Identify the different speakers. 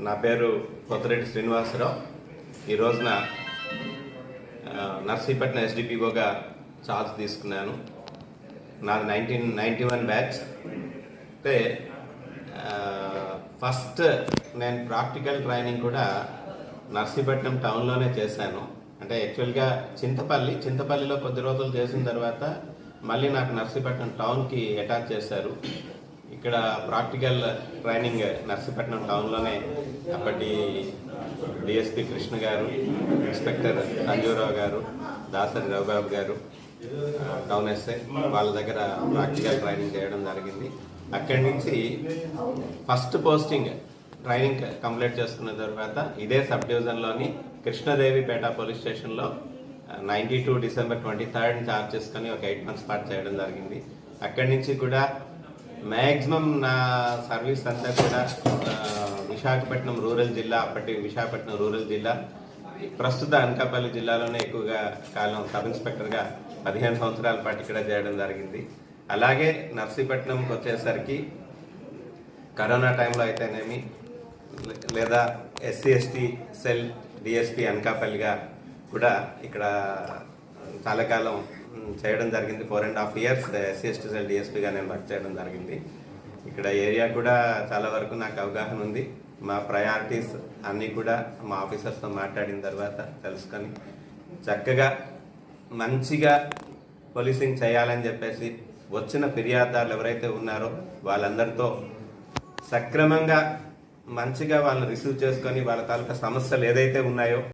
Speaker 1: నా పేరు కొత్తరెడ్డి శ్రీనివాసరావు. ఈ రోజున నర్సీపట్నం ఎస్డిపిఓగా ఛార్జ్ తీసుకున్నాను. నాది 1991 బ్యాచ్. అయితే ఫస్ట్ నేను ప్రాక్టికల్ ట్రైనింగ్ కూడా నర్సీపట్నం టౌన్లోనే చేశాను. అంటే యాక్చువల్గా చింతపల్లిలో కొద్ది రోజులు చేసిన తర్వాత మళ్ళీ నాకు నర్సీపట్నం టౌన్కి అటాచ్ చేశారు. ఇక్కడ ప్రాక్టికల్ ట్రైనింగ్ నర్సీపట్నం టౌన్లోనే అప్పటి డిఎస్పి కృష్ణ గారు, ఇన్స్పెక్టర్ సంజీవరావు గారు, దాసరి రవిబాబు గారు, టౌన్ ఎస్ఐ వాళ్ళ దగ్గర ప్రాక్టికల్ ట్రైనింగ్ చేయడం జరిగింది. అక్కడి నుంచి ఫస్ట్ పోస్టింగ్ ట్రైనింగ్ కంప్లీట్ చేసుకున్న తర్వాత ఇదే సబ్ డివిజన్లోని కృష్ణదేవిపేట పోలీస్ స్టేషన్లో 92 డిసెంబర్ 23 ఛార్జ్ చేసుకొని ఒక 8 months పాటు చేయడం జరిగింది. అక్కడి నుంచి కూడా మ్యాక్సిమం నా సర్వీస్ అంతా కూడా విశాఖపట్నం రూరల్ జిల్లా, అప్పటి విశాఖపట్నం రూరల్ జిల్లా, ప్రస్తుత అనకాపల్లి జిల్లాలోనే ఎక్కువగా కాలం సబ్ ఇన్స్పెక్టర్గా 15 సంవత్సరాల పాటు ఇక్కడ చేయడం జరిగింది. అలాగే నర్సీపట్నంకి వచ్చేసరికి కరోనా టైంలో అయితేనేమి, లేదా SC/ST సెల్ డిఎస్పి అనకాపల్లిగా కూడా ఇక్కడ చాలా కాలం చేయడం జరిగింది. 4.5 years SC/ST సెల్ డిఎస్పిగా నేను వర్క్ చేయడం జరిగింది. ఇక్కడ ఏరియా కూడా చాలా వరకు నాకు అవగాహన ఉంది. మా ప్రయారిటీస్ అన్నీ కూడా మా ఆఫీసర్స్తో మాట్లాడిన తర్వాత తెలుసుకొని చక్కగా మంచిగా పోలీసింగ్ చేయాలని చెప్పేసి వచ్చిన ఫిర్యాదుదారులు ఎవరైతే ఉన్నారో వాళ్ళందరితో సక్రమంగా మంచిగా వాళ్ళని రిసీవ్ చేసుకొని వాళ్ళ తాలూకా సమస్యలు ఏదైతే ఉన్నాయో